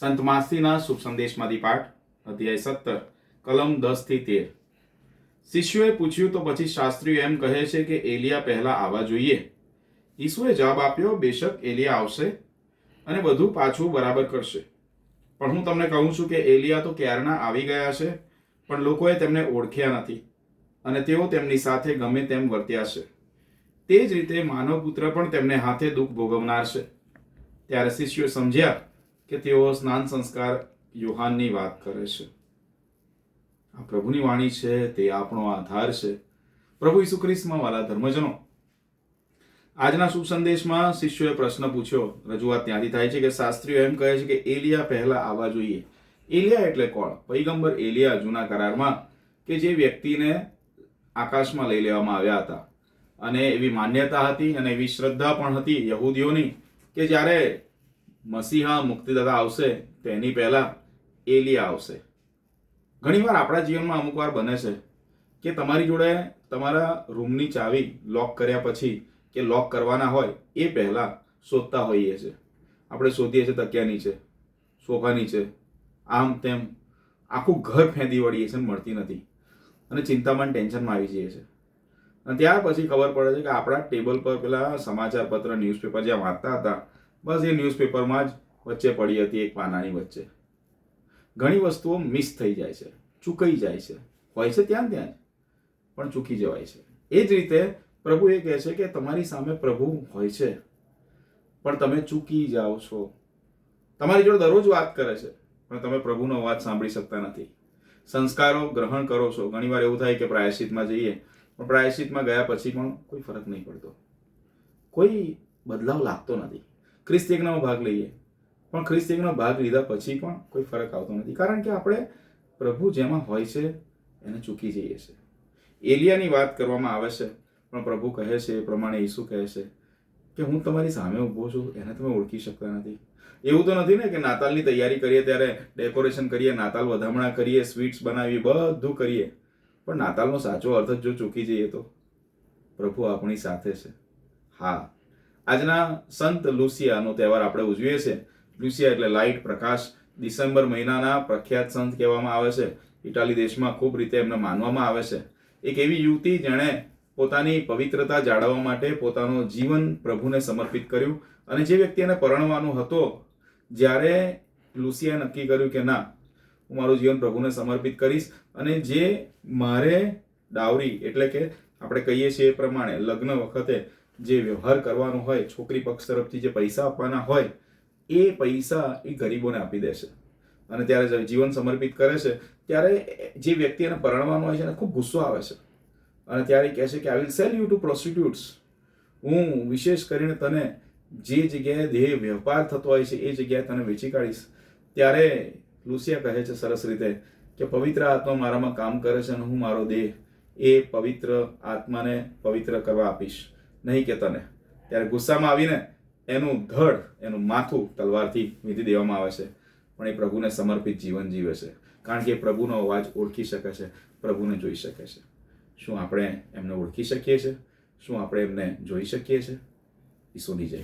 સંત માસીના શુભ સંદેશમાંથી પાઠ અધ્યાય 17 કલમ 10 થી 13. શિષ્યોએ પૂછ્યું તો પછી શાસ્ત્રીઓ એમ કહે છે કે એલિયા પહેલા આવવા જોઈએ. ઈસુએ જવાબ આપ્યો, બેશક એલિયા આવશે અને બધું પાછું બરાબર કરશે. પણ હું તમને કહું છું કે એલિયા તો ક્યારના આવી ગયા છે, પણ લોકોએ તેમને ઓળખ્યા નથી અને તેઓ તેમની સાથે ગમે તેમ વર્ત્યા છે. તે જ રીતે માનવ પુત્ર પણ તેમને હાથે દુઃખ ભોગવનાર છે. ત્યારે શિષ્યો સમજ્યા કે તેઓ સ્નાન સંસ્કાર યોહાનની વાત કરે છે. આ પ્રભુની વાણી છે, તે આપણો આધાર છે. પ્રભુ ઈસુ ખ્રિસ્તમાં વાલા ધર્મજનો, આજના શુભ સંદેશમાં શિષ્યોએ પ્રશ્ન પૂછ્યો. રજૂઆત ત્યાંથી થાય છે કે શાસ્ત્રીઓ એમ કહે છે કે એલિયા પહેલા આવવા જોઈએ. એલિયા એટલે કોણ? પૈગંબર એલિયા જૂના કરારમાં કે જે વ્યક્તિને આકાશમાં લઈ લેવામાં આવ્યા હતા. અને એવી માન્યતા હતી અને એવી શ્રદ્ધા પણ હતી યહૂદીઓની કે જ્યારે મસીહા મુક્તિદાતા આવશે તેની પહેલા એલિયા આવશે. ઘણીવાર આપણા જીવનમાં અમુક વાર બને છે કે તમારી જોડે તમારા રૂમની ચાવી લોક કર્યા પછી કે લોક કરવાના હોય એ પહેલા શોધતા હોઈએ છીએ. આપણે શોધીએ છીએ તકિયા નીચે, સોફા નીચે, આમ તેમ, આખું ઘર ફેંદી વળીએ છીએ, મળતી નથી અને ચિંતામાં ટેન્શનમાં આવી જઈએ છીએ. અને ત્યાર પછી ખબર પડે છે કે આપણા ટેબલ પર પેલા સમાચાર પત્ર ન્યૂઝપેપર જ્યાં વાંચતા હતા, બસ એ ન્યૂઝપેપરમાં જ વચ્ચે પડી હતી એક પાનાની વચ્ચે. ઘણી વસ્તુઓ મિસ થઈ જાય છે, ચૂકાઈ જાય છે. હોય છે ત્યાં જ પણ ચૂકી જવાય છે. એ જ રીતે પ્રભુ એ કહે છે કે તમારી સામે પ્રભુ હોય છે પણ તમે ચૂકી જાઓ છો. તમારી જોડે દરરોજ વાત કરે છે પણ તમે પ્રભુનો અવાજ સાંભળી શકતા નથી. સંસ્કારો ગ્રહણ કરો છો. ઘણીવાર એવું થાય કે પ્રાયશ્ચિતમાં જઈએ, પણ પ્રાયશ્ચિતમાં ગયા પછી પણ કોઈ ફરક નહીં પડતો, કોઈ બદલાવ લાગતો નથી. ખ્રિસ્ત યજ્ઞમાં ભાગ લઈએ પણ ખ્રિસ્ત યજ્ઞમાં ભાગ લીધા પછી પણ કોઈ ફરક આવતો નથી, કારણ કે આપણે પ્રભુ જેમાં હોય છે એને ચૂકી જઈએ છીએ. એલિયાની વાત કરવામાં આવે છે પણ પ્રભુ કહે છે, એ પ્રમાણે ઈસુ કહે છે કે હું તમારી સામે ઊભો છું, એને તમે ઓળખી શકતા નથી. એવું તો નથી ને કે નાતાલની તૈયારી કરીએ ત્યારે ડેકોરેશન કરીએ, નાતાલ વધામણા કરીએ, સ્વીટ્સ બનાવીએ, બધું કરીએ, પણ નાતાલનો સાચો અર્થ જ જો ચૂકી જઈએ તો પ્રભુ આપણી સાથે છે. હા, આજના સંત લુસિયાનો તહેવાર આપણે ઉજવીએ છીએ. લુસિયા એટલે લાઇટ, પ્રકાશ. ડિસેમ્બર મહિનાના પ્રખ્યાત સંત કહેવામાં આવે છે. ઇટાલી દેશમાં ખૂબ રીતે એમને માનવામાં આવે છે. એક એવી યુવતી જેણે પોતાની પવિત્રતા જાળવવા માટે પોતાનું જીવન પ્રભુને સમર્પિત કર્યું. અને જે વ્યક્તિને પરણવાનો હતો, જ્યારે લુસિયાએ નક્કી કર્યું કે ના, હું મારું જીવન પ્રભુને સમર્પિત કરીશ અને જે મારે ડાવરી એટલે કે આપણે કહીએ છીએ એ પ્રમાણે લગ્ન વખતે જે વ્યવહાર કરવાનો હોય, છોકરી પક્ષ તરફથી જે પૈસા આપવાના હોય, એ પૈસા એ ગરીબોને આપી દેશે. અને ત્યારે જીવન સમર્પિત કરે છે ત્યારે જે વ્યક્તિ એને પરણવાનો હોય છે એને ખૂબ ગુસ્સો આવે છે અને ત્યારે કહે છે કે I will sell you to prostitutes. હું વિશેષ કરીને તને જે જગ્યાએ દેહ વેપાર થતો હોય છે એ જગ્યાએ તને વેચી કાઢીશ. ત્યારે લુસિયા કહે છે સરસ રીતે કે પવિત્ર આત્મા મારામાં કામ કરે છે અને હું મારો દેહ એ પવિત્ર આત્માને પવિત્ર કરવા આપીશ, નહીં કે તને. ત્યારે ગુસ્સામાં આવીને એનું ધડ, એનું માથું તલવારથી વીંધી દેવામાં આવે છે. પણ એ પ્રભુને સમર્પિત જીવન જીવે છે, કારણ કે એ પ્રભુનો અવાજ ઓળખી શકે છે, પ્રભુને જોઈ શકે છે. શું આપણે એમને ઓળખી શકીએ છીએ? શું આપણે એમને જોઈ શકીએ છીએ? ઈસુની જય.